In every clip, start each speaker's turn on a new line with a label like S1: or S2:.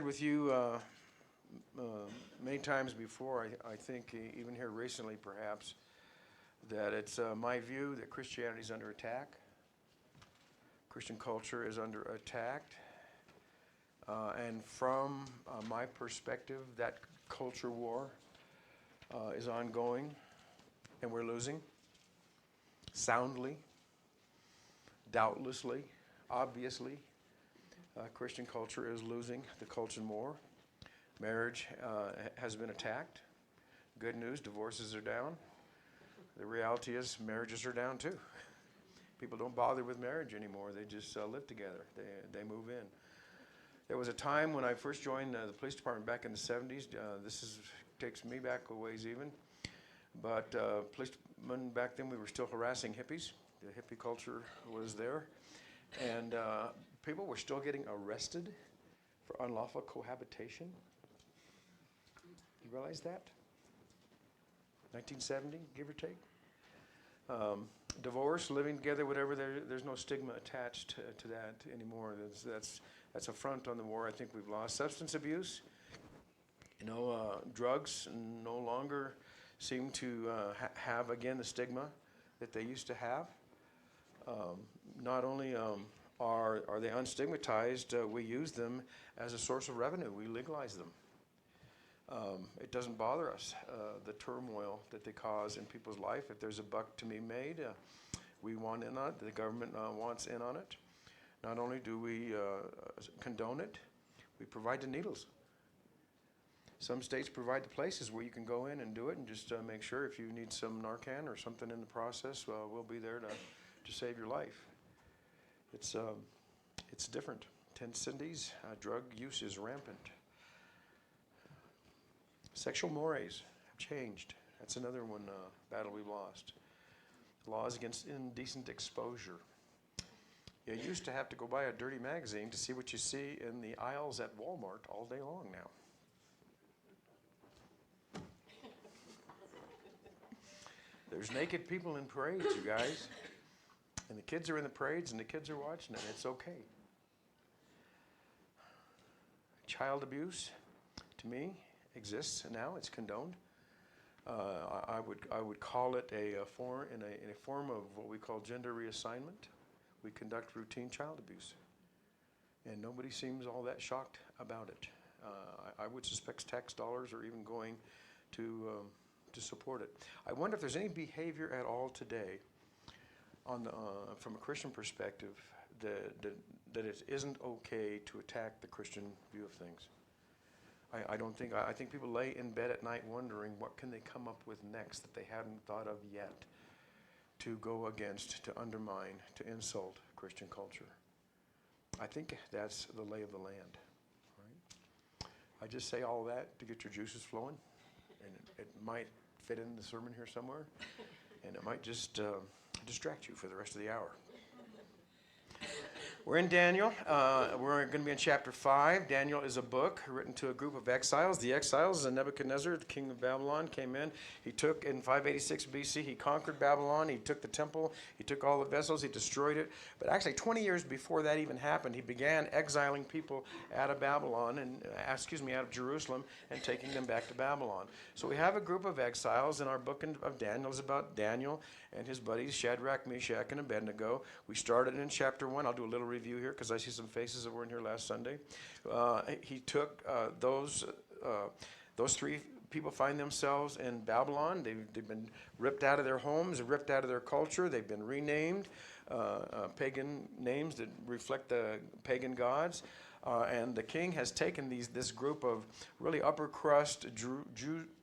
S1: With you many times before, I think even here recently perhaps, that it's my view that Christianity is under attack. Christian culture is under attack. And from my perspective, that culture war is ongoing and we're losing soundly, doubtlessly, obviously. Christian culture is losing the culture war. Marriage has been attacked. Good news, divorces are down. The reality is marriages are down too. People don't bother with marriage anymore. They just live together. They move in. There was a time when I first joined the police department back in the 70s. Takes me back a ways even. But policemen back then, we were still harassing hippies. The hippie culture was there. And people were still getting arrested for unlawful cohabitation. You realize that? 1970, give or take. Divorce, living together, whatever, there's no stigma attached to that anymore. That's a front on the war I think we've lost. Substance abuse, drugs no longer seem to have, again, the stigma that they used to have. Not only are they unstigmatized, we use them as a source of revenue. We legalize them. It doesn't bother us, the turmoil that they cause in people's life. If there's a buck to be made, we want in on it. The government wants in on it. Not only do we condone it, we provide the needles. Some states provide the places where you can go in and do it and just make sure if you need some Narcan or something in the process, we'll be there to save your life. It's different. 10 cities, drug use is rampant. Sexual mores have changed. That's another battle we've lost. Laws against indecent exposure. You used to have to go buy a dirty magazine to see what you see in the aisles at Walmart all day long now. There's naked people in parades, you guys. And the kids are in the parades and the kids are watching it. It's okay. Child abuse, to me, exists now. It's condoned. I would call it in a form of what we call gender reassignment. We conduct routine child abuse, and nobody seems all that shocked about it. I would suspect tax dollars are even going to support it. I wonder if there's any behavior at all today, from a Christian perspective, that it isn't okay to attack the Christian view of things. I think people lay in bed at night wondering what can they come up with next that they hadn't thought of yet to go against, to undermine, to insult Christian culture. I think that's the lay of the land. Right? I just say all that to get your juices flowing, and it might fit in the sermon here somewhere, and it might just distract you for the rest of the hour. We're in Daniel. We're going to be in chapter 5. Daniel is a book written to a group of exiles. The exiles, Nebuchadnezzar, the king of Babylon, came in. He took, in 586 BC, he conquered Babylon. He took the temple. He took all the vessels. He destroyed it. But actually, 20 years before that even happened, he began exiling people out of Babylon, out of Jerusalem, and taking them back to Babylon. So we have a group of exiles, and our book of Daniel is about Daniel and his buddies, Shadrach, Meshach, and Abednego. We started in chapter 1. I'll do a little review here because I see some faces that were in here last Sunday. He took those three people find themselves in Babylon. They've been ripped out of their homes, ripped out of their culture. They've been renamed, pagan names that reflect the pagan gods. And the king has taken this group of really upper crust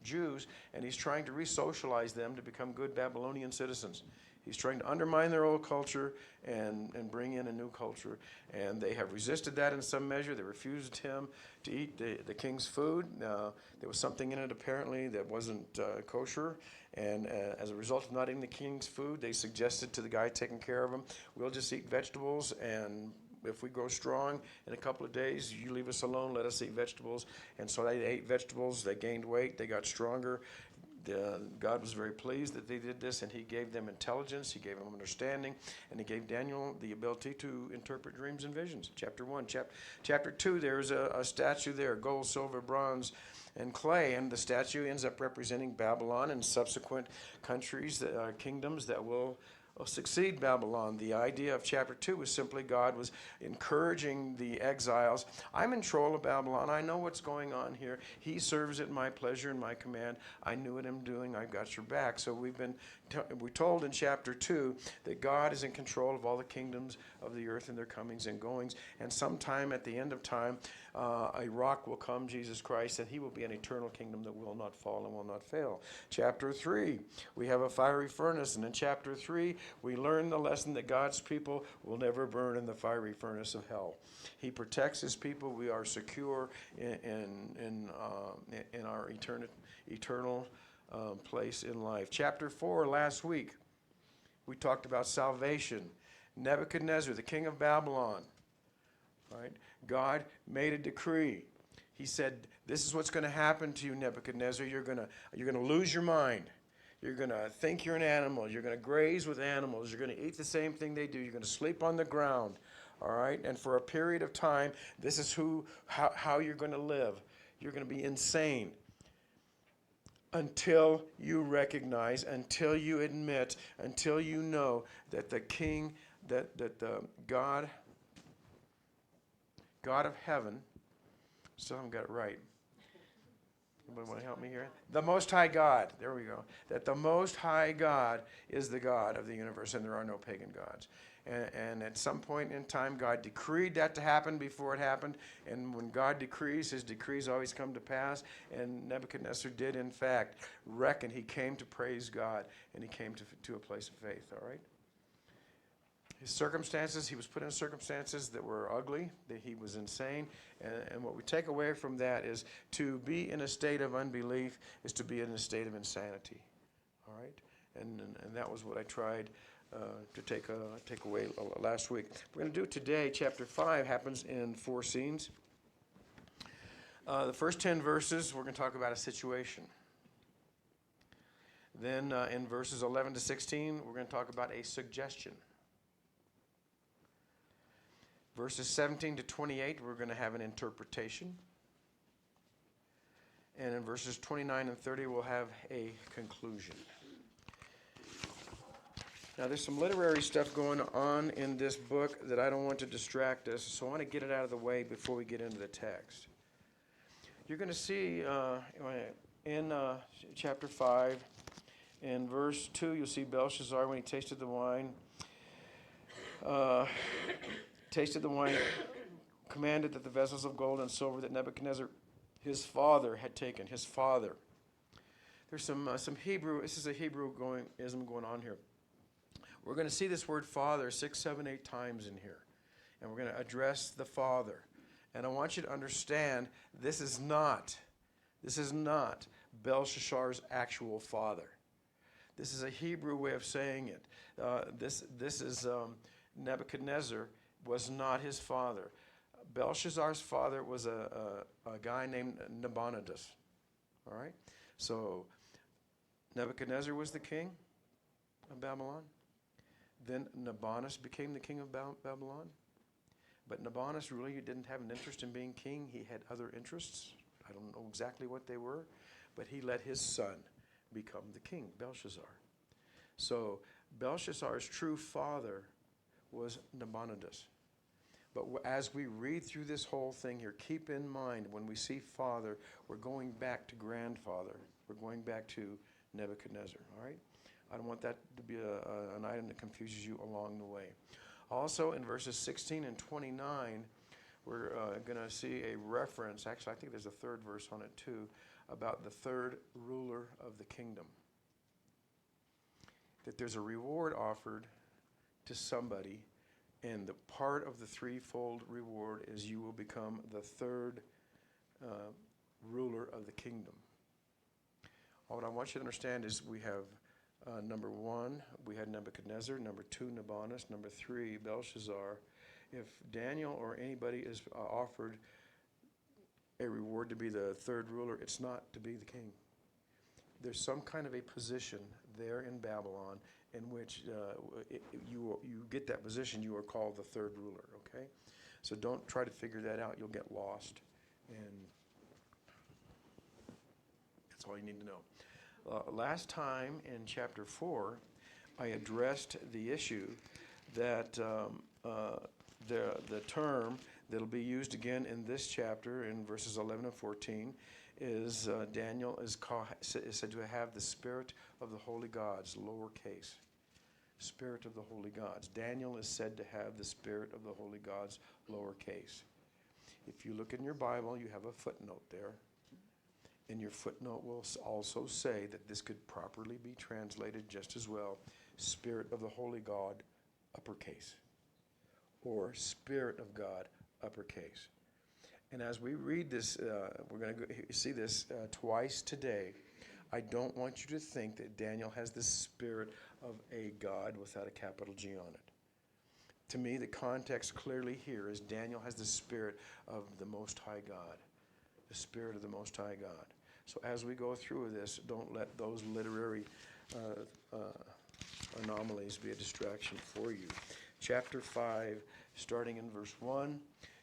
S1: Jews, and he's trying to re-socialize them to become good Babylonian citizens. He's trying to undermine their old culture and bring in a new culture. And they have resisted that in some measure. They refused him to eat the king's food. There was something in it apparently that wasn't kosher. And as a result of not eating the king's food, they suggested to the guy taking care of them, we'll just eat vegetables, and if we grow strong in a couple of days, you leave us alone, let us eat vegetables. And so they ate vegetables, they gained weight, they got stronger. God was very pleased that they did this, and he gave them intelligence, he gave them understanding, and he gave Daniel the ability to interpret dreams and visions. Chapter 1. Chapter 2, there's a statue there, gold, silver, bronze, and clay, and the statue ends up representing Babylon and subsequent countries, kingdoms that will succeed Babylon. The idea of chapter 2 was simply God was encouraging the exiles. I'm in control of Babylon. I know what's going on here. He serves at my pleasure and my command. I knew what I'm doing. I've got your back. So we're told in chapter 2 that God is in control of all the kingdoms of the earth and their comings and goings. And sometime at the end of time, a rock will come, Jesus Christ, and he will be an eternal kingdom that will not fall and will not fail. Chapter 3, we have a fiery furnace. And in chapter 3, we learn the lesson that God's people will never burn in the fiery furnace of hell. He protects his people. We are secure in our eternal place in life. Chapter 4, last week, we talked about salvation. Nebuchadnezzar, the king of Babylon, right? God made a decree. He said, this is what's going to happen to you, Nebuchadnezzar. You're going to lose your mind. You're going to think you're an animal. You're going to graze with animals. You're going to eat the same thing they do. You're going to sleep on the ground. All right? And for a period of time, this is how you're going to live. You're going to be insane until you recognize, until you admit, until you know that the king, that the God of heaven, still haven't got it right. Anybody want to help me here? The Most High God. There we go. That the Most High God is the God of the universe, and there are no pagan gods. And at some point in time, God decreed that to happen before it happened. And when God decrees, his decrees always come to pass. And Nebuchadnezzar did, in fact, reckon. He came to praise God, and he came to a place of faith, all right? His circumstances, he was put in circumstances that were ugly, that he was insane. And what we take away from that is to be in a state of unbelief is to be in a state of insanity, all right? And that was what I tried to take away last week. We're going to do it today. Chapter 5 happens in 4 scenes. The first 10 verses, we're going to talk about a situation. Then in verses 11 to 16, we're going to talk about a suggestion. Verses 17 to 28, we're going to have an interpretation. And in verses 29 and 30, we'll have a conclusion. Now, there's some literary stuff going on in this book that I don't want to distract us, so I want to get it out of the way before we get into the text. You're going to see in chapter 5, in verse 2, you'll see Belshazzar, when he tasted the wine, commanded that the vessels of gold and silver that Nebuchadnezzar, his father, had taken. His father. There's some Hebrew, this is a Hebrewism going on here. We're going to see this word father 6, 7, 8 times in here. And we're going to address the father. And I want you to understand this is not Belshazzar's actual father. This is a Hebrew way of saying it. This is Nebuchadnezzar was not his father. Belshazzar's father was a guy named Nabonidus. All right? So Nebuchadnezzar was the king of Babylon. Then Nabonidus became the king of Babylon. But Nabonidus really didn't have an interest in being king. He had other interests. I don't know exactly what they were. But he let his son become the king, Belshazzar. So Belshazzar's true father was Nabonidus. But as we read through this whole thing here, keep in mind when we see father, we're going back to grandfather. We're going back to Nebuchadnezzar, all right? I don't want that to be an item that confuses you along the way. Also, in verses 16 and 29, we're going to see a reference. Actually, I think there's a third verse on it too, about the third ruler of the kingdom. That there's a reward offered to somebody, and the part of the threefold reward is you will become the third ruler of the kingdom. What I want you to understand is we have number 1, we had Nebuchadnezzar. Number 2, Nabonidus. Number 3, Belshazzar. If Daniel or anybody is offered a reward to be the third ruler, it's not to be the king. there's some kind of a position there in Babylon in which you get that position, you are called the third ruler, okay? So don't try to figure that out. You'll get lost. And that's all you need to know. Last time in chapter 4, I addressed the issue that the term that'll be used again in this chapter in verses 11 and 14 is Daniel is said to have the spirit of the holy gods, lowercase. Spirit of the holy gods. Daniel is said to have the spirit of the holy gods, lowercase. If you look in your Bible, you have a footnote there. And your footnote will also say that this could properly be translated just as well, Spirit of the Holy God, uppercase, or Spirit of God, uppercase. And as we read this, we're going to see this twice today. I don't want you to think that Daniel has the spirit of a God without a capital G on it. To me, the context clearly here is Daniel has the spirit of the Most High God. The spirit of the Most High God. So as we go through this, don't let those literary anomalies be a distraction for you. Chapter 5, starting in verse 1.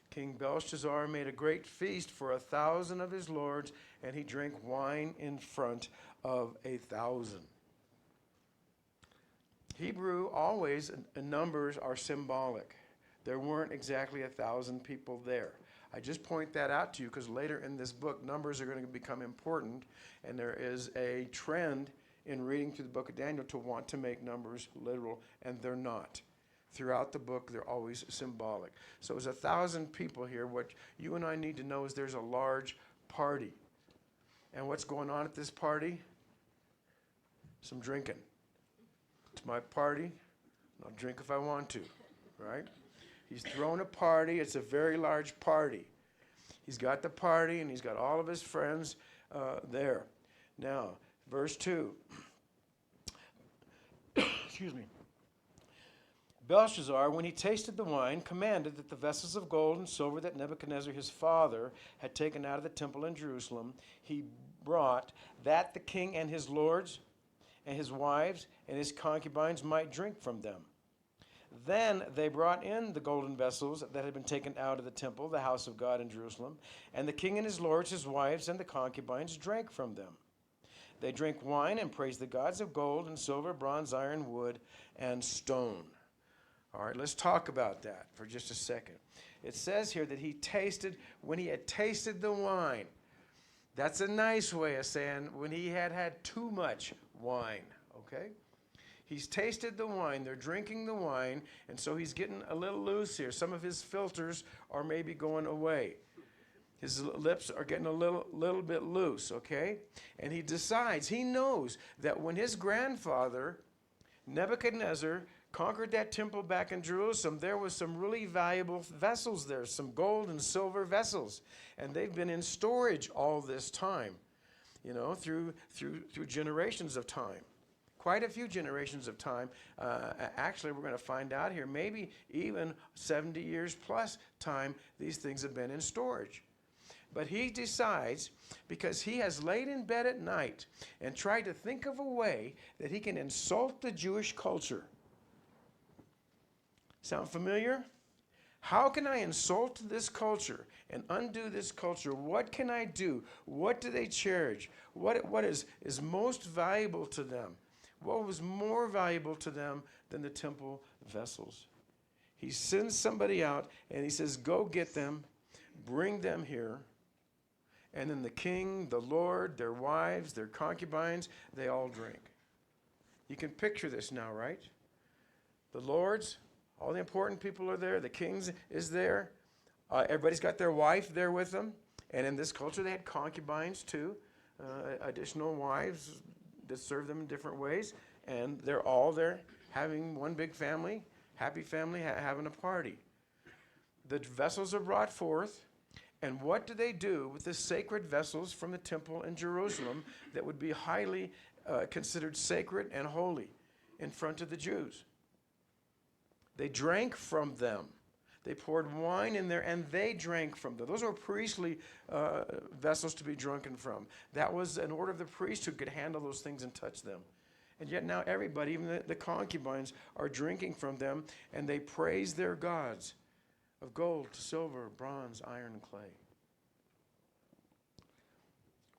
S1: King Belshazzar made a great feast for 1,000 of his lords, and he drank wine in front of 1,000. Hebrew always, numbers are symbolic. There weren't exactly 1,000 people there. I just point that out to you because later in this book, numbers are going to become important, and there is a trend in reading through the book of Daniel to want to make numbers literal, and they're not. Throughout the book, they're always symbolic. So there's 1,000 people here. What you and I need to know is there's a large party. And what's going on at this party? Some drinking. It's my party. I'll drink if I want to, right? He's thrown a party. It's a very large party. He's got the party, and he's got all of his friends there. Now, verse 2. Excuse me. Belshazzar, when he tasted the wine, commanded that the vessels of gold and silver that Nebuchadnezzar his father had taken out of the temple in Jerusalem, he brought, that the king and his lords and his wives and his concubines might drink from them. Then they brought in the golden vessels that had been taken out of the temple, the house of God in Jerusalem, and the king and his lords, his wives, and the concubines drank from them. They drank wine and praised the gods of gold and silver, bronze, iron, wood, and stone. All right, let's talk about that for just a second. It says here that he tasted, when he had tasted the wine. That's a nice way of saying when he had had too much wine, okay? He's tasted the wine, they're drinking the wine, and so he's getting a little loose here. Some of his filters are maybe going away. His lips are getting a little bit loose, okay? And he decides, he knows that when his grandfather, Nebuchadnezzar, conquered that temple back in Jerusalem, there was some really valuable vessels there, some gold and silver vessels. And they've been in storage all this time, you know, through generations of time. Quite a few generations of time. Actually, we're going to find out here, maybe even 70 years plus time, these things have been in storage. But he decides, because he has laid in bed at night and tried to think of a way that he can insult the Jewish culture. Sound familiar? How can I insult this culture and undo this culture? What can I do? What do they cherish? What is most valuable to them? What was more valuable to them than the temple vessels? He sends somebody out and he says, go get them, bring them here. And then the king, the Lord, their wives, their concubines, they all drink. You can picture this now, right? The lords, all the important people are there. The king is there. Everybody's got their wife there with them. And in this culture, they had concubines too, additional wives that serve them in different ways. And they're all there having one big family, happy family, having a party. The vessels are brought forth. And what do they do with the sacred vessels from the temple in Jerusalem that would be highly considered sacred and holy in front of the Jews? They drank from them. They poured wine in there, and they drank from them. Those were priestly vessels to be drunken from. That was an order of the priest who could handle those things and touch them. And yet now everybody, even the concubines, are drinking from them, and they praise their gods of gold, silver, bronze, iron, and clay.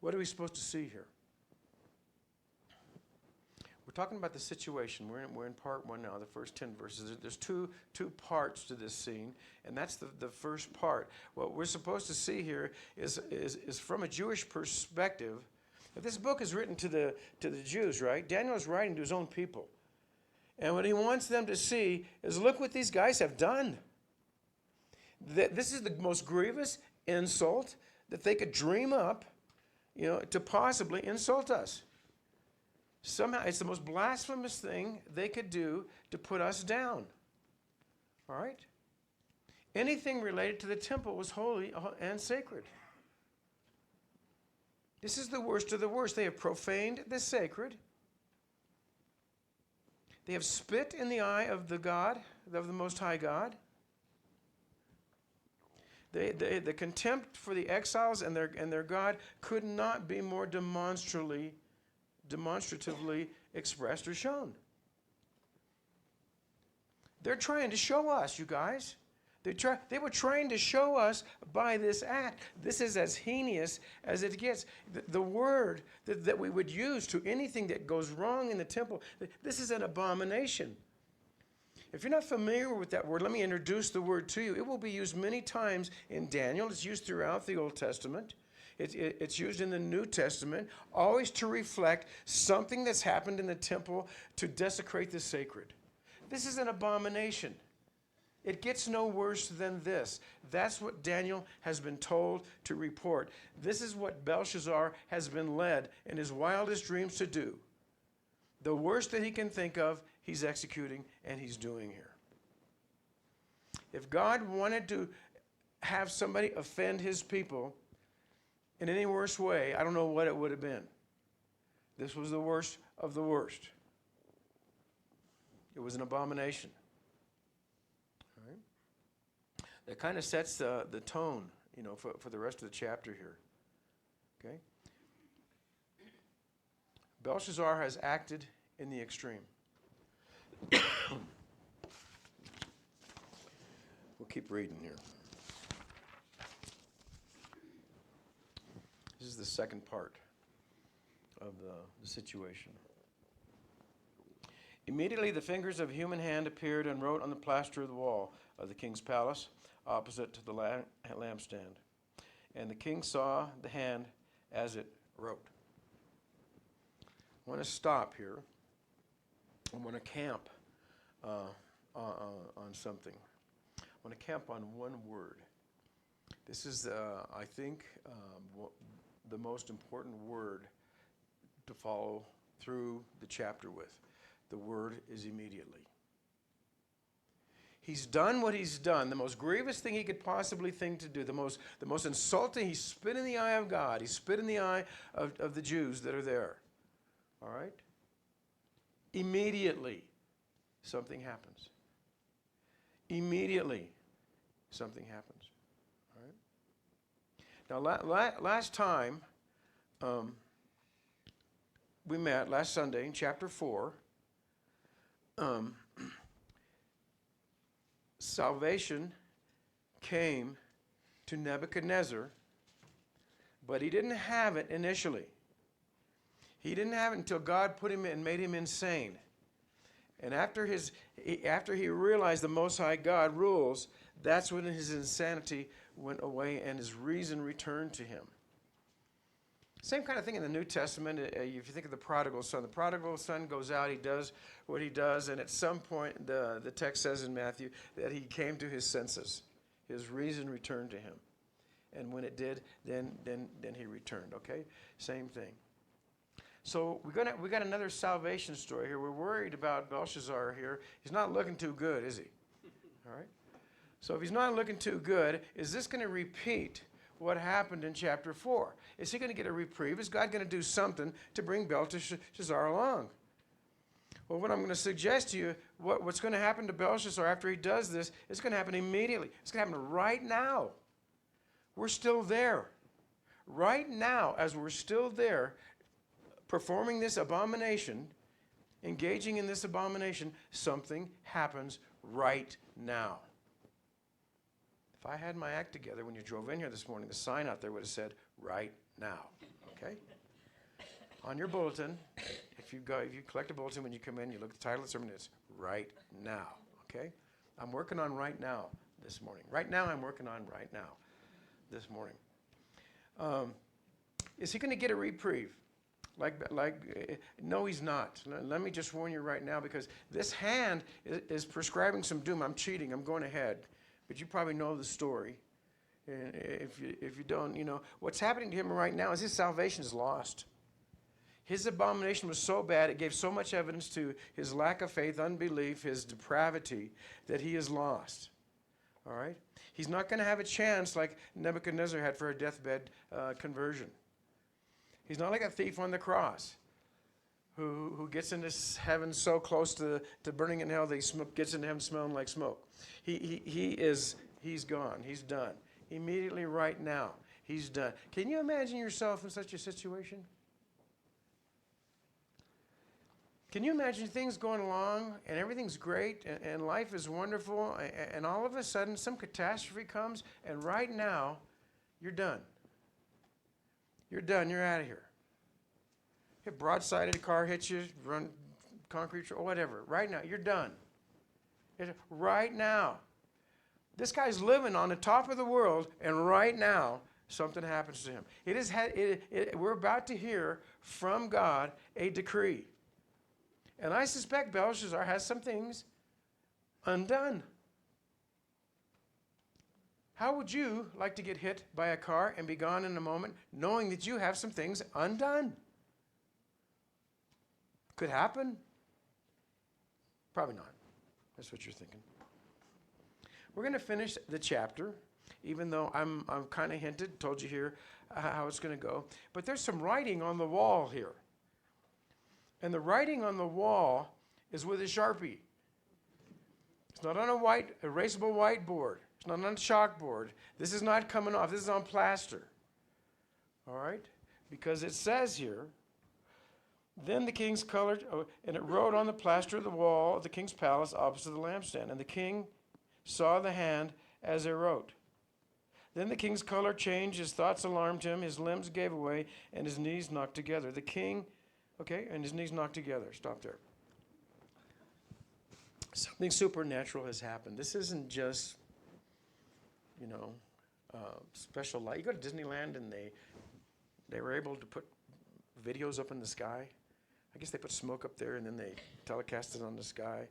S1: What are we supposed to see here? We're talking about the situation. We're in part one now, the first 10 verses. There's two parts to this scene, and that's the first part. What we're supposed to see here is from a Jewish perspective. If this book is written to the Jews, right? Daniel is writing to his own people. And what he wants them to see is, look what these guys have done. This is the most grievous insult that they could dream up, to possibly insult us. Somehow, it's the most blasphemous thing they could do to put us down. All right? Anything related to the temple was holy and sacred. This is the worst of the worst. They have profaned the sacred. They have spit in the eye of the God, of the Most High God. The contempt for the exiles and their God could not be more demonstratively expressed or shown. They're trying to show us, you guys. They were trying to show us by this act. This is as heinous as it gets. The word that we would use to anything that goes wrong in the temple, this is an abomination. If you're not familiar with that word, let me introduce the word to you. It will be used many times in Daniel. It's used throughout the Old Testament. It's used in the New Testament, always to reflect something that's happened in the temple to desecrate the sacred. This is an abomination. It gets no worse than this. That's what Daniel has been told to report. This is what Belshazzar has been led in his wildest dreams to do. The worst that he can think of, he's executing and he's doing here. If God wanted to have somebody offend his people in any worse way, I don't know what it would have been. This was the worst of the worst. It was an abomination. All right? That kind of sets the tone, for the rest of the chapter here. Okay? Belshazzar has acted in the extreme. We'll keep reading here. This is the second part of the situation. Immediately the fingers of a human hand appeared and wrote on the plaster of the wall of the king's palace opposite to the lampstand. And the king saw the hand as it wrote. I want to stop here. I want to camp on something. I want to camp on one word. This is, I think, the most important word to follow through the chapter with. The word is immediately. He's done what he's done, the most grievous thing he could possibly think to do, the most insulting. He spit in the eye of God. He spit in the eye of the Jews that are there. All right? Immediately, something happens. Immediately, something happens. All right? Now, last time we met, last Sunday in chapter 4, salvation came to Nebuchadnezzar, but he didn't have it initially. He didn't have it until God put him in and made him insane. And after he realized the Most High God rules, that's when his insanity went away and his reason returned to him. Same kind of thing in the New Testament. If you think of the prodigal son goes out, he does what he does, and at some point, the text says in Matthew that he came to his senses. His reason returned to him. And when it did, then he returned, okay? Same thing. So we got another salvation story here. We're worried about Belshazzar here. He's not looking too good, is he? All right? So if he's not looking too good, is this going to repeat what happened in chapter 4? Is he going to get a reprieve? Is God going to do something to bring Belshazzar along? Well, what I'm going to suggest to you, what's going to happen to Belshazzar after he does this, it's going to happen immediately. It's going to happen right now. We're still there. Right now, as we're still there, performing this abomination, engaging in this abomination, something happens right now. If I had my act together when you drove in here this morning, the sign out there would have said, right now. Okay? On your bulletin, if you collect a bulletin when you come in, you look at the title of the sermon, it's right now. Okay? I'm working on right now this morning. Right now, I'm working on right now this morning. Is he going to get a reprieve? No, he's not. Let me just warn you right now, because this hand is prescribing some doom. I'm cheating. I'm going ahead. But you probably know the story. And if you don't, what's happening to him right now is his salvation is lost. His abomination was so bad, it gave so much evidence to his lack of faith, unbelief, his depravity, that he is lost. All right? He's not going to have a chance like Nebuchadnezzar had for a deathbed conversion. He's not like a thief on the cross who gets into heaven so close to burning in hell that he gets into heaven smelling like smoke. He's gone. He's done. Immediately right now, he's done. Can you imagine yourself in such a situation? Can you imagine things going along and everything's great and life is wonderful, and all of a sudden some catastrophe comes, and right now you're done. You're done. You're out of here. Hit broadsided, a car hits you, run concrete or whatever. Right now, you're done. Right now. This guy's living on the top of the world, and right now something happens to him. We're about to hear from God a decree. And I suspect Belshazzar has some things undone. How would you like to get hit by a car and be gone in a moment, knowing that you have some things undone? Could happen? Probably not. That's what you're thinking. We're going to finish the chapter, even though I'm kind of hinted, told you here how it's going to go. But there's some writing on the wall here. And the writing on the wall is with a Sharpie. It's not on a erasable whiteboard. It's not on a chalkboard. This is not coming off. This is on plaster. All right? Because it says here, then the king's colored, and it wrote on the plaster of the wall of the king's palace opposite the lampstand. And the king saw the hand as it wrote. Then the king's color changed, his thoughts alarmed him, his limbs gave way, and his knees knocked together. The king, and his knees knocked together. Stop there. Something supernatural has happened. This isn't just, special light. You go to Disneyland and they were able to put videos up in the sky. I guess they put smoke up there and then they telecast it on the sky,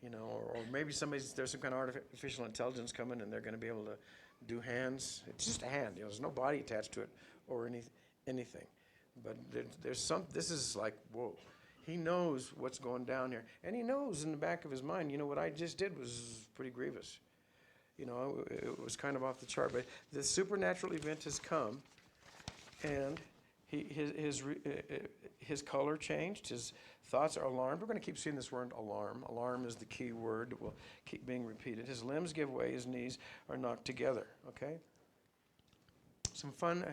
S1: or maybe there's some kind of artificial intelligence coming and they're going to be able to do hands. It's just a hand, there's no body attached to it or anything. But this is like, whoa. He knows what's going down here. And he knows in the back of his mind, what I just did was pretty grievous. It was kind of off the chart. But the supernatural event has come, and his color changed. His thoughts are alarmed. We're going to keep seeing this word alarm. Alarm is the key word. It will keep being repeated. His limbs give way. His knees are knocked together. Okay? Some fun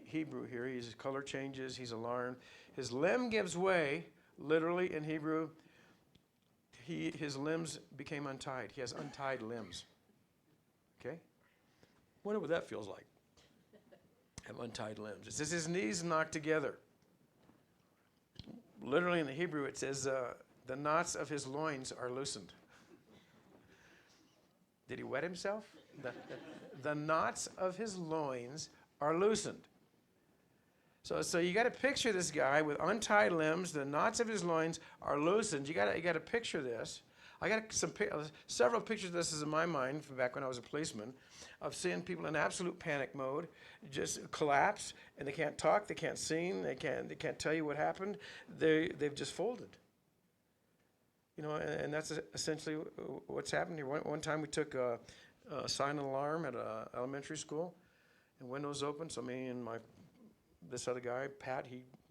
S1: Hebrew here. His color changes. He's alarmed. His limb gives way. Literally in Hebrew, his limbs became untied. He has untied limbs. Okay? Wonder what that feels like. Have untied limbs. It says his knees knocked together. Literally in the Hebrew, it says the knots of his loins are loosened. Did he wet himself? The knots of his loins are loosened. So you got to picture this guy with untied limbs. The knots of his loins are loosened. You got to picture this. I got several pictures of this is in my mind from back when I was a policeman, of seeing people in absolute panic mode, just collapse, and they can't talk, they can't sing, they can't tell you what happened. They've just folded. And that's essentially what's happened here. One time we took a silent alarm at an elementary school, and windows open, so me and my this other guy, Pat,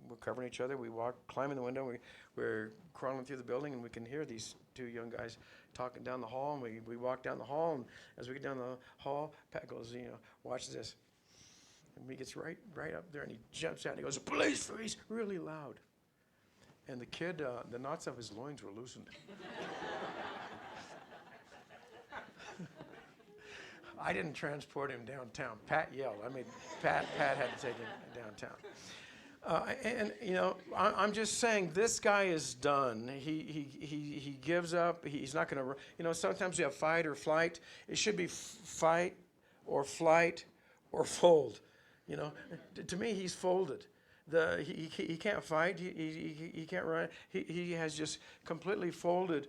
S1: we're covering each other. We walk, climbing the window. We're crawling through the building, and we can hear these two young guys talking down the hall. And we walk down the hall, and as we get down the hall, Pat goes, watch this. And he gets right up there, and he jumps out, and he goes, "Police, freeze!" really loud. And the kid, the knots of his loins were loosened. I didn't transport him downtown. Pat yelled. Pat had to take him downtown. I'm just saying, this guy is done. He gives up. He's not going to. Sometimes you have fight or flight. It should be fight or flight or fold. To me, he's folded. He can't fight. He can't run. He has just completely folded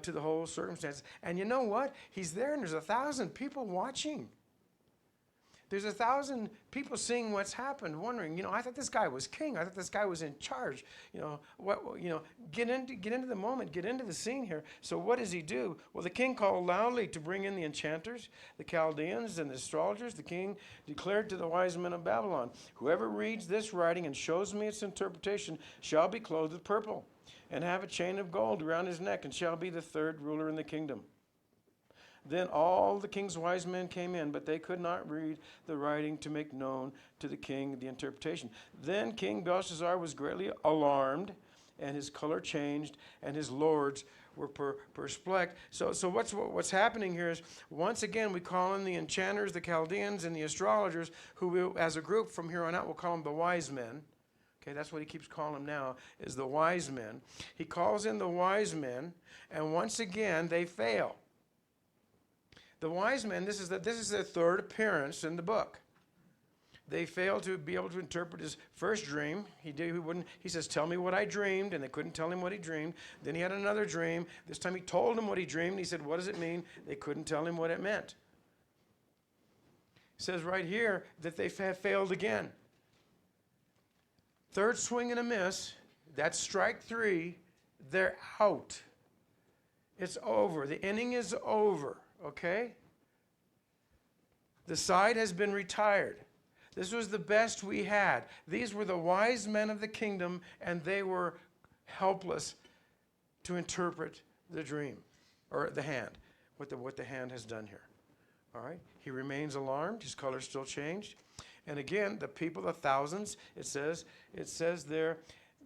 S1: to the whole circumstance. And you know what? He's there, and there's 1,000 people watching. There's 1,000 people seeing what's happened, wondering. I thought this guy was king. I thought this guy was in charge. Get into the moment. Get into the scene here. So what does he do? Well, the king called loudly to bring in the enchanters, the Chaldeans, and the astrologers. The king declared to the wise men of Babylon, "Whoever reads this writing and shows me its interpretation shall be clothed with purple, and have a chain of gold around his neck, and shall be the third ruler in the kingdom." Then all the king's wise men came in, but they could not read the writing to make known to the king the interpretation. Then King Belshazzar was greatly alarmed, and his color changed, and his lords were perplexed. So what's happening here is, once again, we call in the enchanters, the Chaldeans, and the astrologers, who will, as a group from here on out, we'll call them the wise men. Okay, that's what he keeps calling them now, is the wise men. He calls in the wise men, and once again, they fail. The wise men, this is their third appearance in the book. They failed to be able to interpret his first dream. He says, "Tell me what I dreamed," and they couldn't tell him what he dreamed. Then he had another dream. This time he told them what he dreamed. He said, "What does it mean?" They couldn't tell him what it meant. It says right here that they have failed again. Third swing and a miss, that's strike 3. They're out. It's over. The inning is over. Okay? The side has been retired. This was the best we had. These were the wise men of the kingdom, and they were helpless to interpret the dream, or the hand, what the hand has done here. All right? He remains alarmed. His color still changed. And again, the people, the thousands, it says there,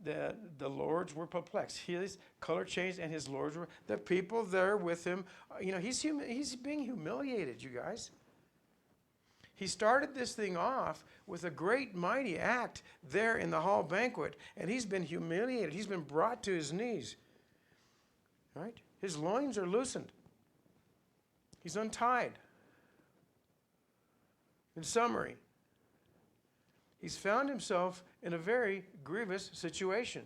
S1: the lords were perplexed. His color changed, and his lords were, the people there with him. He's being humiliated, you guys. He started this thing off with a great mighty act there in the hall banquet, and he's been humiliated. He's been brought to his knees. Right? His loins are loosened. He's untied. In summary, he's found himself in a very grievous situation.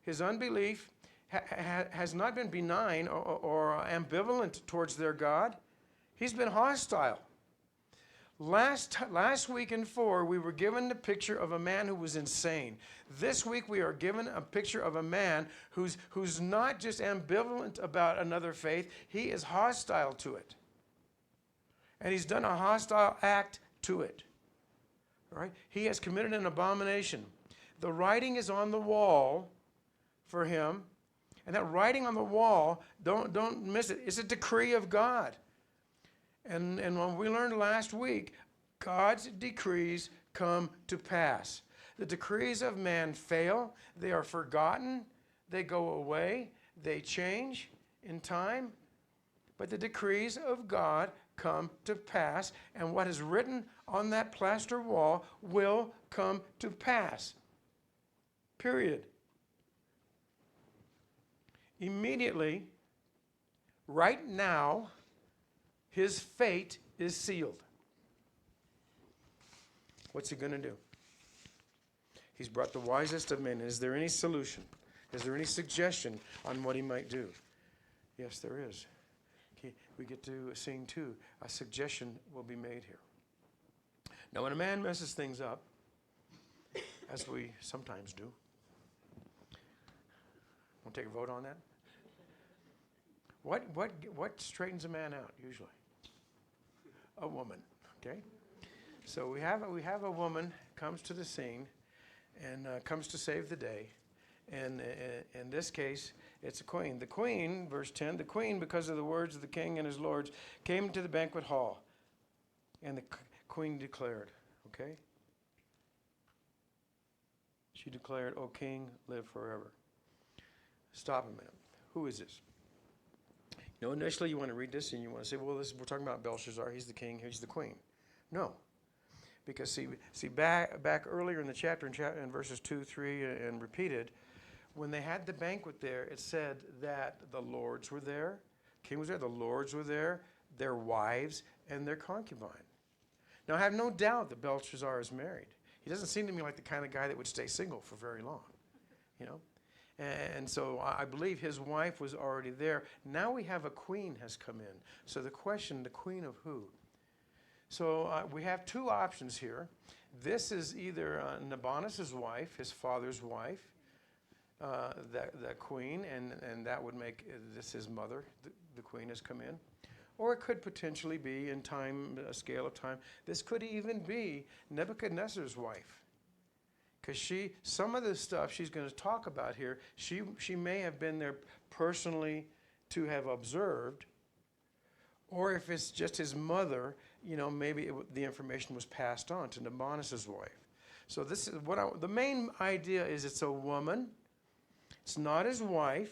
S1: His unbelief has not been benign or ambivalent towards their God. He's been hostile. Last week in 4, we were given the picture of a man who was insane. This week we are given a picture of a man who's not just ambivalent about another faith, he is hostile to it. And he's done a hostile act to it. All right? He has committed an abomination. The writing is on the wall for him. And that writing on the wall, don't miss it. It's a decree of God. And when we learned last week, God's decrees come to pass. The decrees of man fail. They are forgotten. They go away. They change in time. But the decrees of God come to pass. And what is written on that plaster wall will come to pass. Period. Immediately, right now, his fate is sealed. What's he going to do? He's brought the wisest of men. Is there any solution? Is there any suggestion on what he might do? Yes, there is. Okay, we get to sing too. A suggestion will be made here. Now, when a man messes things up, as we sometimes do, want to take a vote on that? What straightens a man out usually? A woman, okay? So we have a woman comes to the scene and comes to save the day. And in this case, it's a queen. The queen, verse 10, the queen, because of the words of the king and his lords, came to the banquet hall. And the queen declared, okay? She declared, O king, live forever. Stop a minute. Who is this? You know, initially you want to read this and you want to say, well, we're talking about Belshazzar. He's the king. He's the queen. No. Because see back earlier in the chapter, in verses 2, 3, and repeated, when they had the banquet there, it said that the lords were there, king was there, the lords were there, their wives, and their concubine. Now, I have no doubt that Belshazzar is married. He doesn't seem to me like the kind of guy that would stay single for very long, you know. And so I believe his wife was already there. Now we have a queen has come in. So the question, the queen of who? So we have two options here. This is either Nabonidus' wife, his father's wife, the queen, and that would make this his mother. The queen has come in. Or it could potentially be in time, a scale of time. This could even be Nebuchadnezzar's wife. Because some of the stuff she's going to talk about here, she may have been there personally to have observed. Or if it's just his mother, you know, maybe the information was passed on to Nabonidus' wife. So this is the main idea is it's a woman. It's not his wife.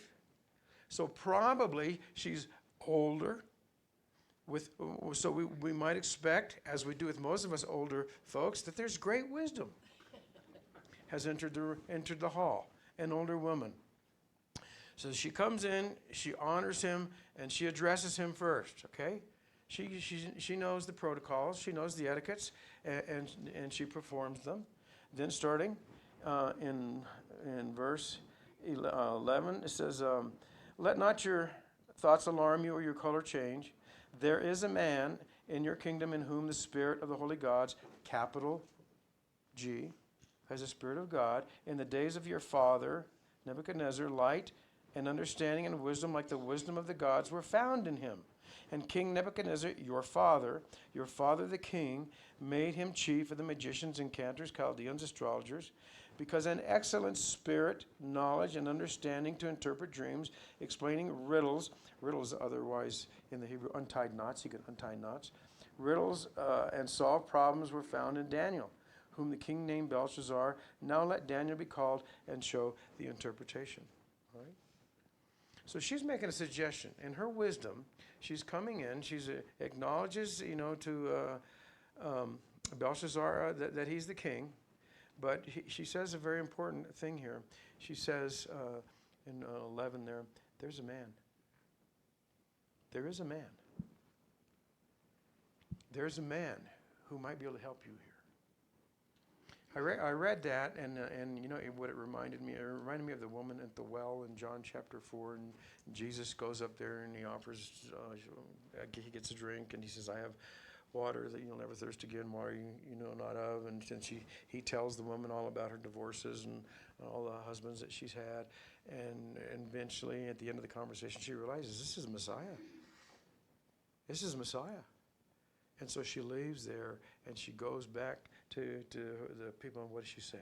S1: So probably she's older. So we might expect, as we do with most of us older folks, that there's great wisdom has entered the hall, an older woman. So she comes in, she honors him, and she addresses him first, okay? She knows the protocols, she knows the etiquettes, and she performs them. Then starting in verse 11, it says, let not your thoughts alarm you or your color change. There is a man in your kingdom in whom the Spirit of the holy gods, capital G, has the Spirit of God. In the days of your father, Nebuchadnezzar, light and understanding and wisdom like the wisdom of the gods were found in him. And King Nebuchadnezzar, your father the king, made him chief of the magicians, enchanters, Chaldeans, astrologers, because an excellent spirit, knowledge, and understanding to interpret dreams, explaining riddles otherwise in the Hebrew, untied knots, he could untie knots, riddles and solve problems were found in Daniel, whom the king named Belshazzar. Now let Daniel be called and show the interpretation. All right? So she's making a suggestion. In her wisdom, she's coming in, she acknowledges, you know, to Belshazzar that he's the king. But she says a very important thing here. She says in 11 there's a man. There is a man. There's a man who might be able to help you here. I read that, and you know what it reminded me? It reminded me of the woman at the well in John chapter 4, and Jesus goes up there and he offers, he gets a drink, and he says, I have water that you'll never thirst again, water you know not of. And he tells the woman all about her divorces and all the husbands that she's had. And eventually, at the end of the conversation, she realizes this is Messiah. This is Messiah. And so she leaves there and she goes back to the people, and what does she say?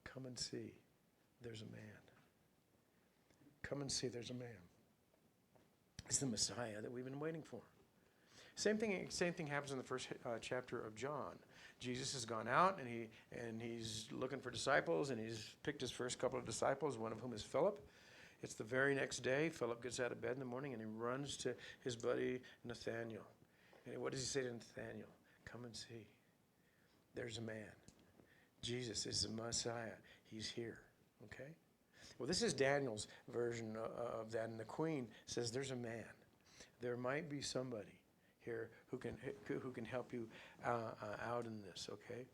S1: Come and see, there's a man. Come and see, there's a man. It's the Messiah that we've been waiting for. Same thing happens in the first chapter of John. Jesus has gone out and he's looking for disciples, and he's picked his first couple of disciples, one of whom is Philip. It's the very next day. Philip gets out of bed in the morning and he runs to his buddy Nathaniel. And what does he say to Nathaniel? Come and see. There's a man. Jesus is the Messiah. He's here. Okay? Well, this is Daniel's version of that. And the queen says there's a man. There might be somebody here who can help you out in this, okay?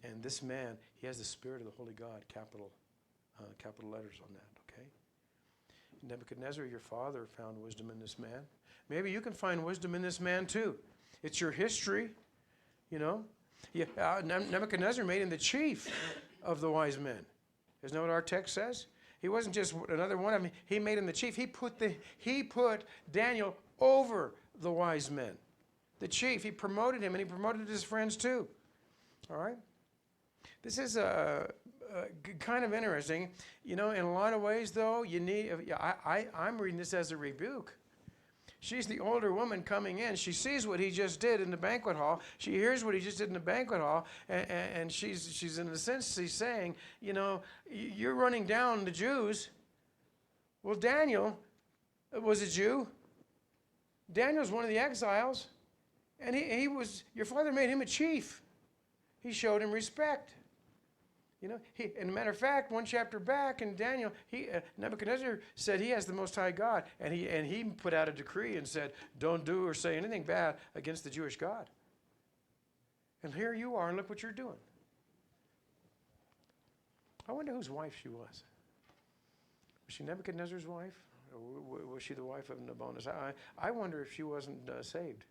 S1: And this man, he has the Spirit of the Holy God, capital letters on that, okay? Nebuchadnezzar, your father, found wisdom in this man. Maybe you can find wisdom in this man too. It's your history, you know? Yeah, Nebuchadnezzar made him the chief of the wise men. Isn't that what our text says? He wasn't just another one of them. He made him the chief. He put Daniel over the wise men. the chief. He promoted him, and he promoted his friends too. All right? This is kind of interesting. You know, in a lot of ways, though, you need. I'm reading this as a rebuke. She's the older woman coming in. She sees what he just did in the banquet hall. She hears what he just did in the banquet hall, and she's in a sense, she's saying, you know, you're running down the Jews. Well, Daniel was a Jew. Daniel's one of the exiles, and he was. Your father made him a chief. He showed him respect. You know, and a matter of fact, one chapter back in Daniel, Nebuchadnezzar said he has the Most High God, and he put out a decree and said, don't do or say anything bad against the Jewish God. And here you are, and look what you're doing. I wonder whose wife she was. Was she Nebuchadnezzar's wife? Or was she the wife of Nabonidus? I wonder if she wasn't saved.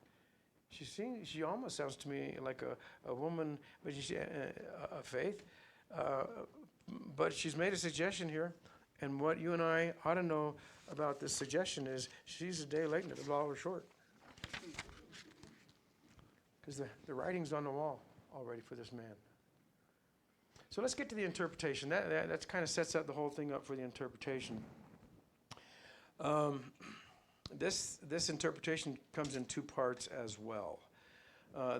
S1: She almost sounds to me like a woman, but she's of faith. But she's made a suggestion here, and what you and I ought to know about this suggestion is she's a day late and a dollar short. Because the writing's on the wall already for this man. So let's get to the interpretation. That kind of sets out the whole thing up for the interpretation. This interpretation comes in two parts as well.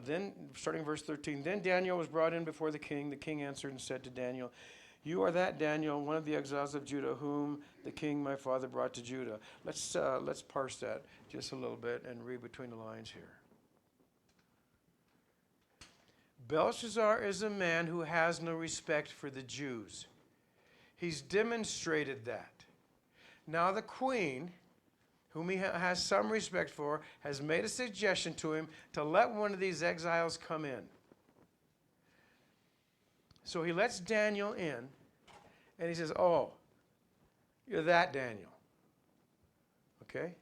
S1: Then, starting verse 13, then Daniel was brought in before the king. The king answered and said to Daniel, you are that Daniel, one of the exiles of Judah, whom the king my father brought to Judah. Let's parse that just a little bit and read between the lines here. Belshazzar is a man who has no respect for the Jews. He's demonstrated that. Now the queen, whom he has some respect for, has made a suggestion to him to let one of these exiles come in. So he lets Daniel in, and he says, oh, you're that Daniel. Okay?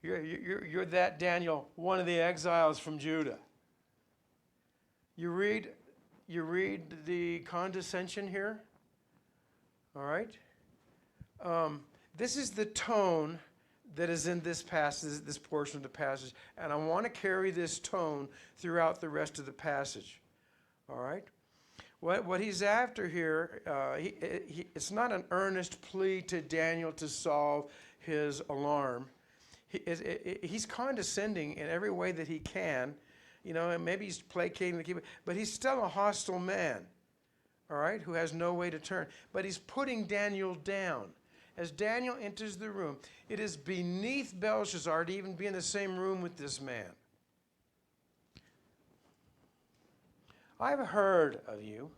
S1: You're that Daniel, one of the exiles from Judah. You read the condescension here? All right? This is the tone that is in this passage, this portion of the passage, and I want to carry this tone throughout the rest of the passage. All right? What he's after here, it's not an earnest plea to Daniel to solve his alarm. He's condescending in every way that he can, you know, and maybe he's placating the keeper, but he's still a hostile man, all right, who has no way to turn. But he's putting Daniel down. As Daniel enters the room, it is beneath Belshazzar to even be in the same room with this man. I've heard of you,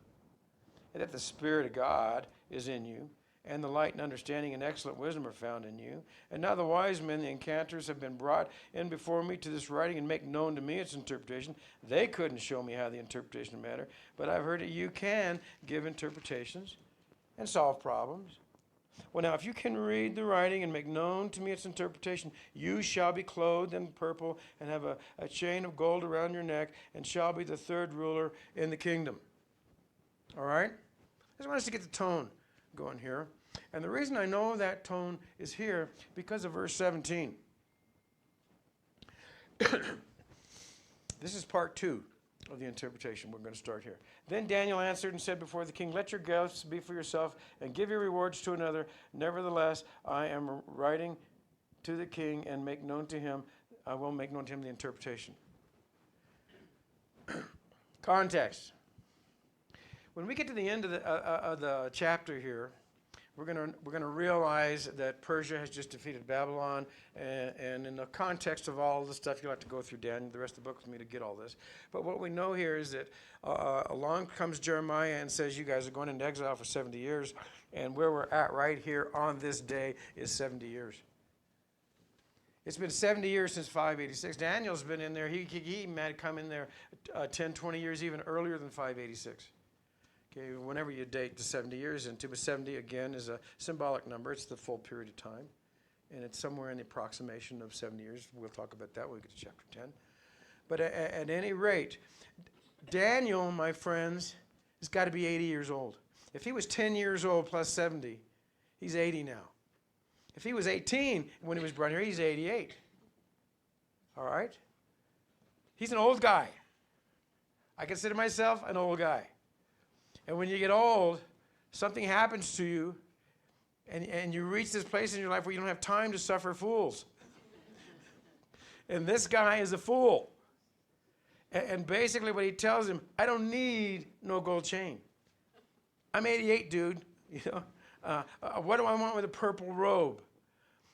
S1: and that the Spirit of God is in you, and the light and understanding and excellent wisdom are found in you. And now the wise men, the enchanters, have been brought in before me to this writing and make known to me its interpretation. They couldn't show me how the interpretation of matter, but I've heard that you can give interpretations and solve problems. Well, now, if you can read the writing and make known to me its interpretation, you shall be clothed in purple and have a chain of gold around your neck and shall be the third ruler in the kingdom. All right? I just want us to get the tone going here. And the reason I know that tone is here because of verse 17. This is part 2 of the interpretation. We're going to start here. Then Daniel answered and said before the king, let your gifts be for yourself and give your rewards to another. Nevertheless, I am writing to the king and I will make known to him the interpretation. Context. When we get to the end of the chapter here, we're going to realize that Persia has just defeated Babylon, and in the context of all the stuff, you'll have to go through Daniel, the rest of the book with me to get all this. But what we know here is that along comes Jeremiah and says, you guys are going into exile for 70 years, and where we're at right here on this day is 70 years. It's been 70 years since 586. Daniel's been in there. He might come in there 10, 20 years even earlier than 586. Okay, whenever you date the 70 years into, but 70 again is a symbolic number. It's the full period of time, and it's somewhere in the approximation of 70 years. We'll talk about that when we get to chapter 10. But at any rate, Daniel, my friends, has got to be 80 years old. If he was 10 years old plus 70, he's 80 now. If he was 18 when he was brought here, he's 88. All right? He's an old guy. I consider myself an old guy. And when you get old, something happens to you, and you reach this place in your life where you don't have time to suffer fools. And this guy is a fool. And basically what he tells him, I don't need no gold chain. I'm 88, dude. You know, what do I want with a purple robe?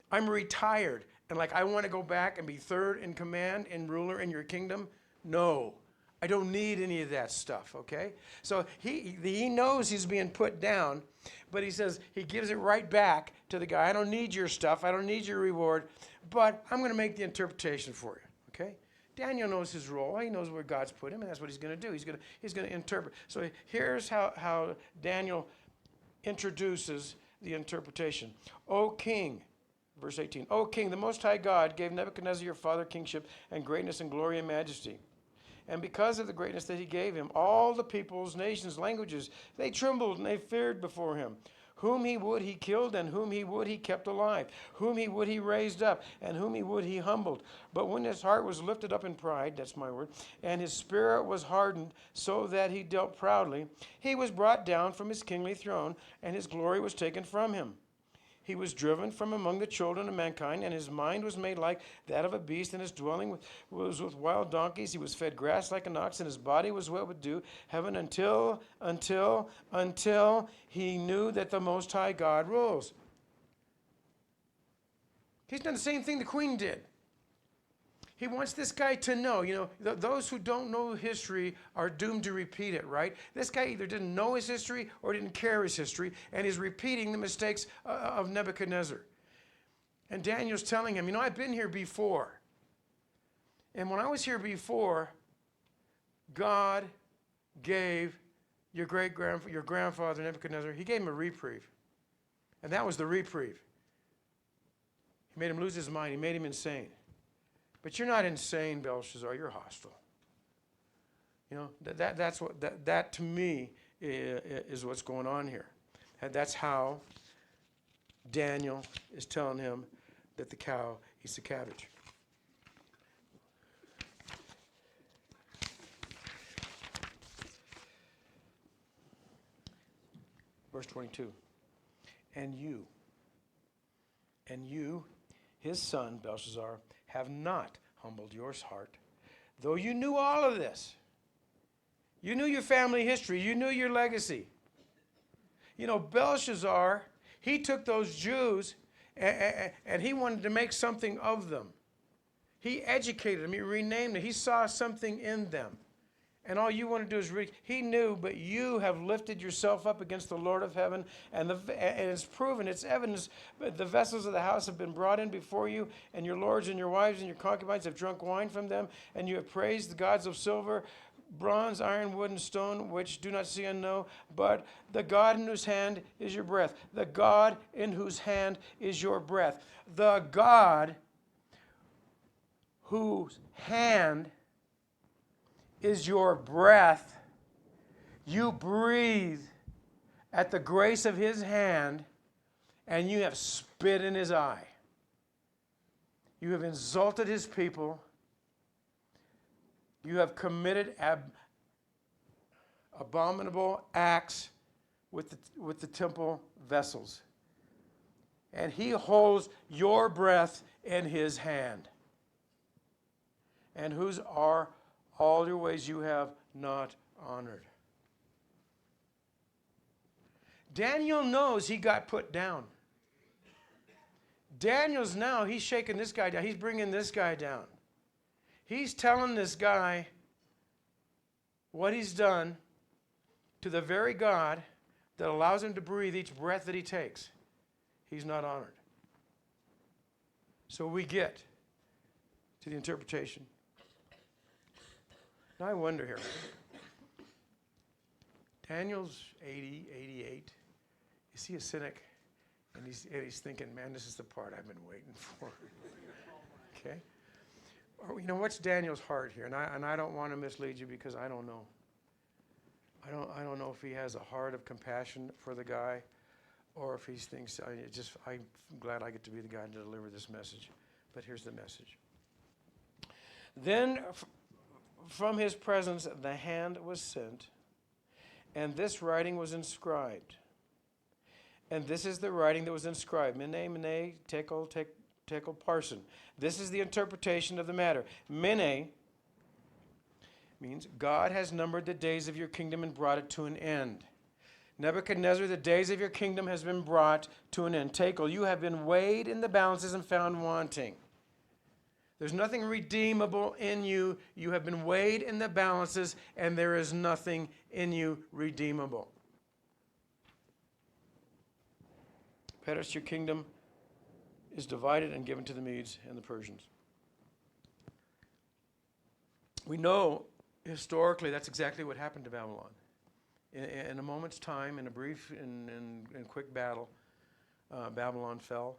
S1: I'm retired, and like I want to go back and be third in command and ruler in your kingdom. No, I don't need any of that stuff. Okay, so he knows he's being put down, but he says he gives it right back to the guy. I don't need your stuff. I don't need your reward, but I'm going to make the interpretation for you. Okay. Daniel knows his role. He knows where God's put him, and that's what he's going to do. He's going to interpret. So here's how Daniel introduces the interpretation. O king, verse 18, O king, the Most High God gave Nebuchadnezzar your father kingship and greatness and glory and majesty. And because of the greatness that he gave him, all the peoples, nations, languages, they trembled and they feared before him. Whom he would he killed, and whom he would he kept alive. Whom he would he raised up, and whom he would he humbled. But when his heart was lifted up in pride, that's my word, and his spirit was hardened so that he dealt proudly, he was brought down from his kingly throne, and his glory was taken from him. He was driven from among the children of mankind, and his mind was made like that of a beast, and his dwelling was with wild donkeys. He was fed grass like an ox, and his body was wet with dew, heaven until he knew that the Most High God rules. He's done the same thing the queen did. He wants this guy to know, those who don't know history are doomed to repeat it, right? This guy either didn't know his history or didn't care his history, and he's repeating the mistakes of Nebuchadnezzar. And Daniel's telling him, I've been here before. And when I was here before, God gave your grandfather Nebuchadnezzar, he gave him a reprieve. And that was the reprieve. He made him lose his mind. He made him insane. But you're not insane, Belshazzar. You're hostile. That to me is what's going on here. And that's how Daniel is telling him that the cow eats the cabbage. Verse 22. And you, his son, Belshazzar, have not humbled your heart, though you knew all of this. You knew your family history. You knew your legacy. Belshazzar, he took those Jews and he wanted to make something of them. He educated them. He renamed them. He saw something in them. And all you want to do is read. He knew, but you have lifted yourself up against the Lord of heaven, and it's proven, it's evidence. The vessels of the house have been brought in before you, and your lords and your wives and your concubines have drunk wine from them, and you have praised the gods of silver, bronze, iron, wood, and stone, which do not see and know, but the God in whose hand is your breath. The God in whose hand is your breath. The God whose hand is your breath. You breathe at the grace of his hand, and you have spit in his eye. You have insulted his people. You have committed abominable acts with the temple vessels. And he holds your breath in his hand. And whose are all your ways you have not honored. Daniel knows he got put down. Daniel's now, he's shaking this guy down. He's bringing this guy down. He's telling this guy what he's done to the very God that allows him to breathe each breath that he takes. He's not honored. So we get to the interpretation. Now I wonder here. Daniel's 80, 88. Is he a cynic? And he's thinking, man, this is the part I've been waiting for. Okay? Or, what's Daniel's heart here? And I don't want to mislead you because I don't know. I don't know if he has a heart of compassion for the guy, or if he thinks, I'm glad I get to be the guy to deliver this message. But here's the message. Then, from his presence the hand was sent, and this writing was inscribed. And this is the writing that was inscribed. Mene, mene, tekel, tekel, parson. This is the interpretation of the matter. Mene means God has numbered the days of your kingdom and brought it to an end. Nebuchadnezzar, the days of your kingdom has been brought to an end. Tekel, you have been weighed in the balances and found wanting. There's nothing redeemable in you. You have been weighed in the balances, and there is nothing in you redeemable. Peres, your kingdom is divided and given to the Medes and the Persians. We know historically that's exactly what happened to Babylon. In a moment's time, in a brief and quick battle, Babylon fell,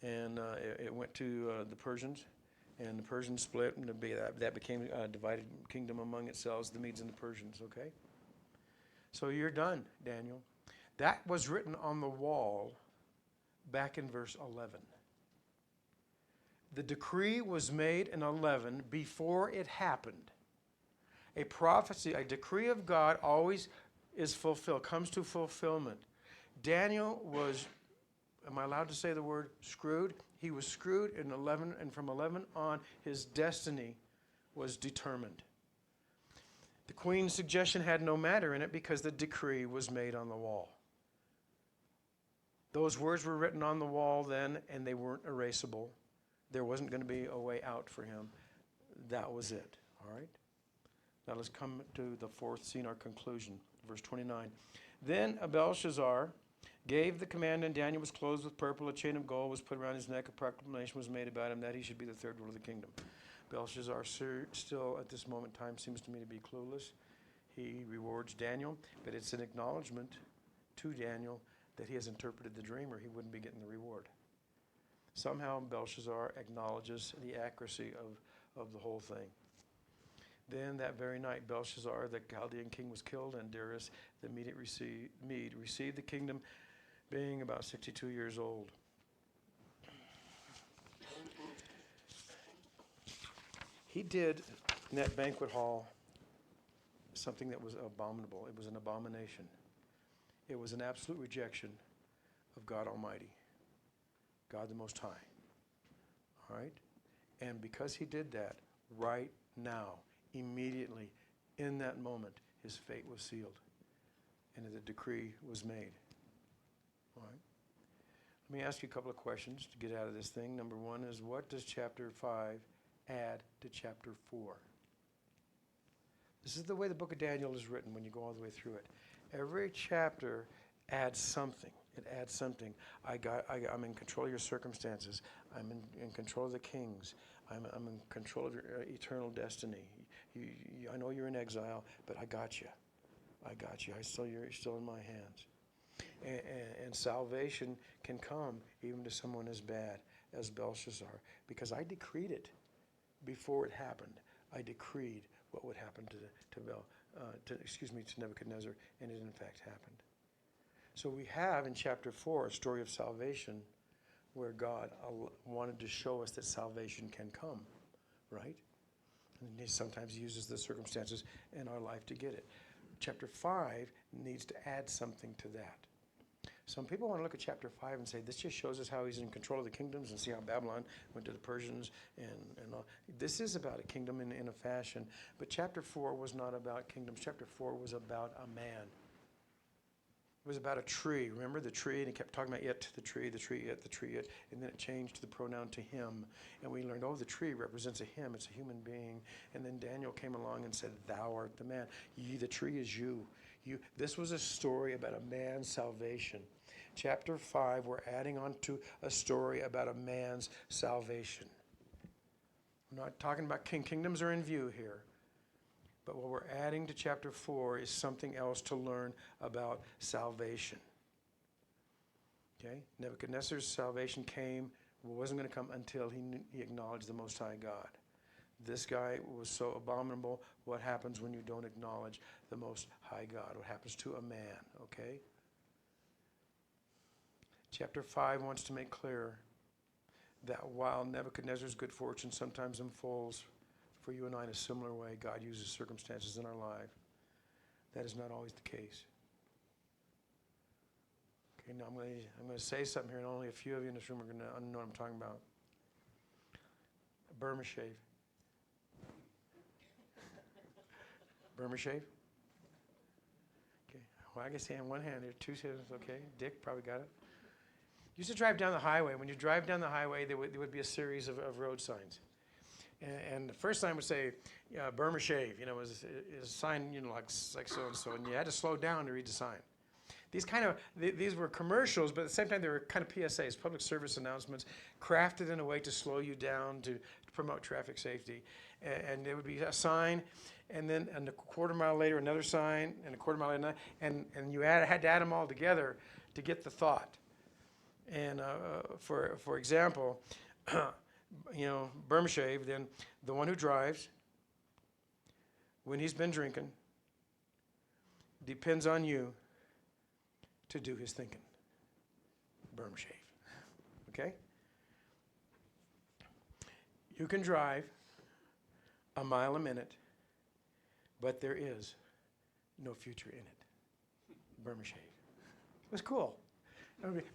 S1: and it went to the Persians, and the Persians split, and that became a divided kingdom among itself, the Medes and the Persians, okay? So you're done, Daniel. That was written on the wall back in verse 11. The decree was made in 11 before it happened. A prophecy, a decree of God always is fulfilled, comes to fulfillment. Daniel was, am I allowed to say the word screwed? He was screwed in 11, and from 11 on, his destiny was determined. The queen's suggestion had no matter in it because the decree was made on the wall. Those words were written on the wall then, and they weren't erasable. There wasn't going to be a way out for him. That was it. All right? Now let's come to the fourth scene, our conclusion. Verse 29. Then Belshazzar gave the command, and Daniel was clothed with purple. A chain of gold was put around his neck. A proclamation was made about him that he should be the third ruler of the kingdom. Belshazzar still, at this moment in time, seems to me to be clueless. He rewards Daniel, but it's an acknowledgement to Daniel that he has interpreted the dream, or he wouldn't be getting the reward. Somehow Belshazzar acknowledges the accuracy of the whole thing. Then that very night, Belshazzar, the Chaldean king, was killed, and Darius, the Mede, received the kingdom, being about 62 years old. He did in that banquet hall something that was abominable. It was an abomination. It was an absolute rejection of God Almighty, God the Most High. All right? And because he did that, right now, immediately, in that moment, his fate was sealed and the decree was made. All right? Let me ask you a couple of questions to get out of this thing. Number one is, what does chapter 5 add to chapter 4? This is the way the book of Daniel is written when you go all the way through it. Every chapter adds something. It adds something. I'm in control of your circumstances. I'm in control of the kings. I'm in control of your eternal destiny. I know you're in exile, but I got you. I got you. You're still in my hands. And salvation can come even to someone as bad as Belshazzar, because I decreed it before it happened. I decreed what would happen to Nebuchadnezzar, and it in fact happened. So we have in chapter 4 a story of salvation where God wanted to show us that salvation can come, right? And he sometimes uses the circumstances in our life to get it. Chapter 5 needs to add something to that. Some people want to look at chapter 5 and say, this just shows us how he's in control of the kingdoms, and see how Babylon went to the Persians and all. This is about a kingdom in a fashion, but chapter 4 was not about kingdoms. Chapter 4 was about a man. It was about a tree. Remember the tree? And he kept talking about it, the tree, it. And then it changed the pronoun to him. And we learned, the tree represents a him. It's a human being. And then Daniel came along and said, thou art the man. The tree is you. This was a story about a man's salvation. Chapter 5, we're adding on to a story about a man's salvation. We're not talking about kingdoms are in view here. But what we're adding to chapter 4 is something else to learn about salvation. Okay? Nebuchadnezzar's salvation wasn't going to come until he acknowledged the Most High God. This guy was so abominable. What happens when you don't acknowledge the Most High God? What happens to a man? Okay? Chapter 5 wants to make clear that while Nebuchadnezzar's good fortune sometimes unfolds for you and I in a similar way. God uses circumstances in our life. That is not always the case. Okay, now I'm going to say something here, and only a few of you in this room are going to know what I'm talking about. A Burma shave. Burma shave? Okay. Well, I can say on one hand, there are two hands. Okay. Dick probably got it. Used to drive down the highway. When you drive down the highway, there would be a series of road signs. And the first sign would say, Burma shave. It was a sign, like so-and-so. And you had to slow down to read the sign. These were commercials, but at the same time, they were kind of PSAs, public service announcements, crafted in a way to slow you down, to promote traffic safety. And there would be a sign, and then a quarter mile later, another sign, and a quarter mile later, and you had to add them all together to get the thought. And for example, Burma shave, then the one who drives, when he's been drinking, depends on you to do his thinking. Burma shave. Okay? You can drive a mile a minute, but there is no future in it. Burma shave. It was cool.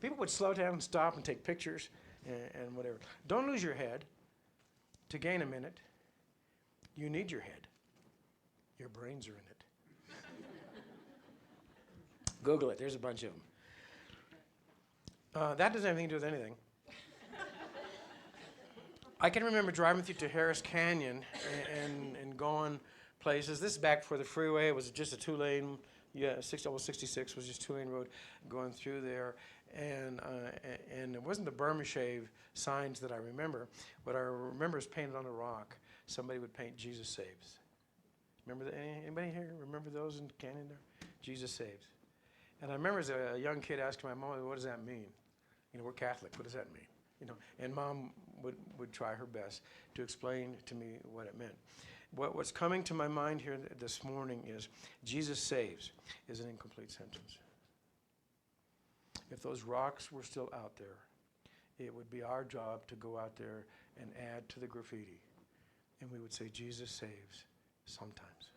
S1: People would slow down and stop and take pictures and whatever. Don't lose your head to gain a minute. You need your head. Your brains are in it. Google it. There's a bunch of them. That doesn't have anything to do with anything. I can remember driving with you to Harris Canyon and going places. This is back before the freeway. It was just a two-lane. 66 was just two-lane road going through there. And it wasn't the Burma shave signs that I remember. What I remember is painted on a rock. Somebody would paint Jesus saves. Remember that? Anybody here remember those in Canyon there? Jesus saves. And I remember as a young kid asking my mom, what does that mean? We're Catholic. What does that mean? And Mom would try her best to explain to me what it meant. What's coming to my mind here this morning is Jesus saves is an incomplete sentence. If those rocks were still out there, it would be our job to go out there and add to the graffiti. And we would say, Jesus saves sometimes.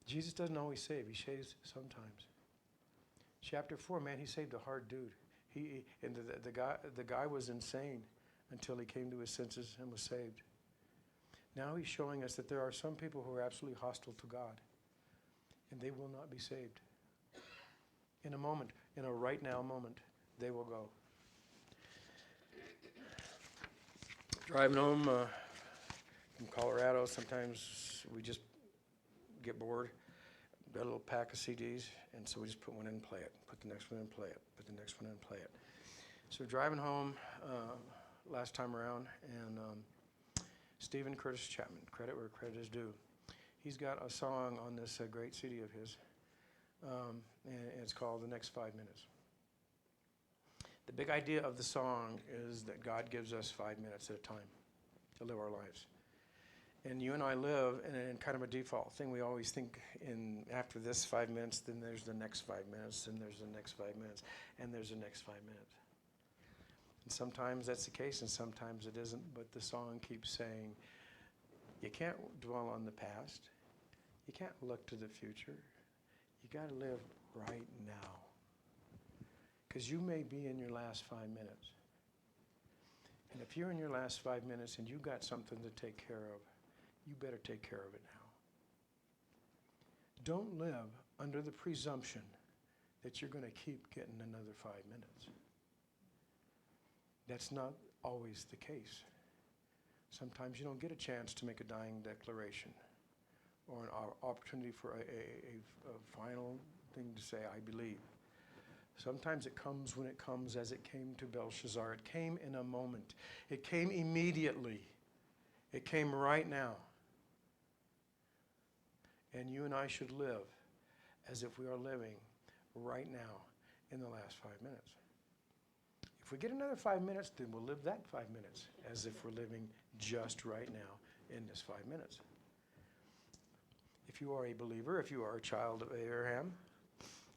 S1: Jesus doesn't always save. He saves sometimes. Chapter 4, man, he saved a hard dude. The guy was insane until he came to his senses and was saved. Now he's showing us that there are some people who are absolutely hostile to God, and they will not be saved. In a moment, in a right now moment, they will go. Driving home from Colorado, sometimes we just get bored. Got a little pack of CDs, and so we just put one in and play it. Put the next one in and play it. Put the next one in and play it. So driving home last time around, and Stephen Curtis Chapman, credit where credit is due. He's got a song on this great CD of his, and it's called The Next 5 Minutes. The big idea of the song is that God gives us 5 minutes at a time to live our lives. And you and I live in kind of a default thing. We always think after this 5 minutes, then there's the next 5 minutes, and there's the next 5 minutes, and there's the next 5 minutes. And sometimes that's the case, and sometimes it isn't. But the song keeps saying, you can't dwell on the past. You can't look to the future. You got to live right now. Because you may be in your last 5 minutes. And if you're in your last 5 minutes and you got something to take care of, you better take care of it now. Don't live under the presumption that you're going to keep getting another 5 minutes. That's not always the case. Sometimes you don't get a chance to make a dying declaration or an opportunity for a final thing to say, I believe. Sometimes it comes when it comes, as it came to Belshazzar. It came in a moment. It came immediately. It came right now. And you and I should live as if we are living right now in the last 5 minutes. If we get another 5 minutes, then we'll live that 5 minutes as if we're living just right now in this 5 minutes. If you are a believer, if you are a child of Abraham,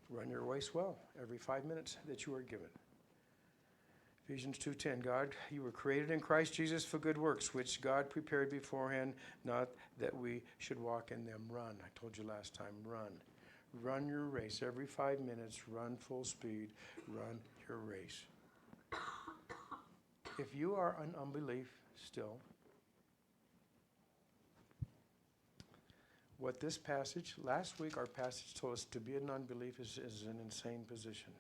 S1: run your race well every 5 minutes that you are given. Ephesians 2:10, God, you were created in Christ Jesus for good works, which God prepared beforehand, not that we should walk in them. Run. I told you last time, run. Run your race. Every 5 minutes, run full speed. Run your race. If you are in unbelief still, what this passage, last week our passage told us to be in unbelief is an insane position.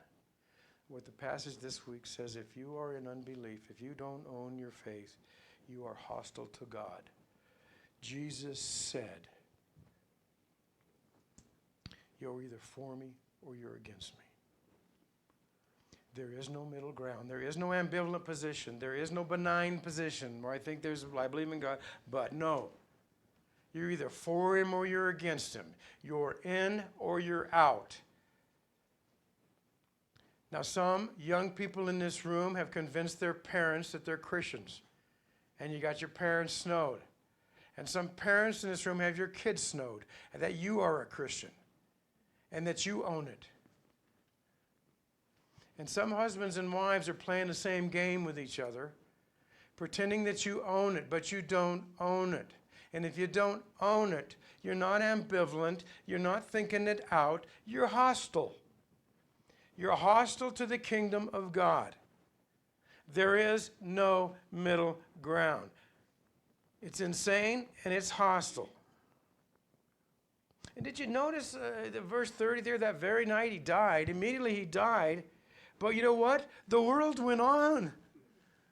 S1: What the passage this week says, if you are in unbelief, if you don't own your faith, you are hostile to God. Jesus said, you're either for me or you're against me. There is no middle ground. There is no ambivalent position. There is no benign position where I believe in God, but no. You're either for him or you're against him. You're in or you're out. Now, some young people in this room have convinced their parents that they're Christians, and you got your parents snowed. And some parents in this room have your kids snowed, and that you are a Christian, and that you own it. And some husbands and wives are playing the same game with each other, pretending that you own it, but you don't own it. And if you don't own it, you're not ambivalent, you're not thinking it out, you're hostile. You're hostile to the kingdom of God. There is no middle ground. It's insane and it's hostile. And did you notice the verse 30 there? That very night he died. Immediately he died. But you know what? The world went on.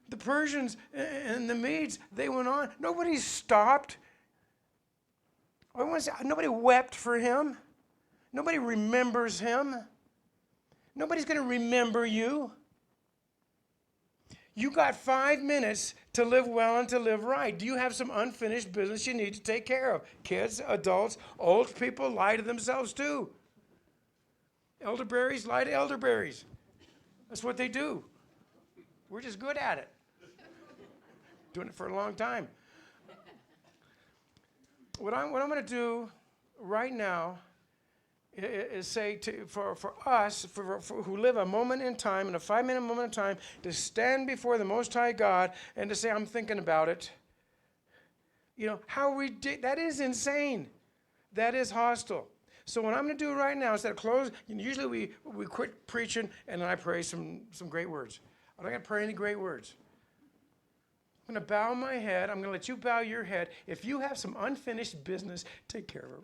S1: The Persians and the Medes, they went on. Nobody stopped. Nobody wept for him. Nobody remembers him. Nobody's going to remember you. You got 5 minutes to live well and to live right. Do you have some unfinished business you need to take care of? Kids, adults, old people lie to themselves too. Elderberries lie to elderberries. That's what they do. We're just good at it. Doing it for a long time. What I'm going to do right now is say for us who live a moment in time, in a 5-minute moment in time, to stand before the Most High God and to say, I'm thinking about it. You know, that is insane. That is hostile. So what I'm going to do right now, instead of close, usually we quit preaching and then I pray some great words. I'm not going to pray any great words. I'm going to bow my head. I'm going to let you bow your head. If you have some unfinished business, take care of it.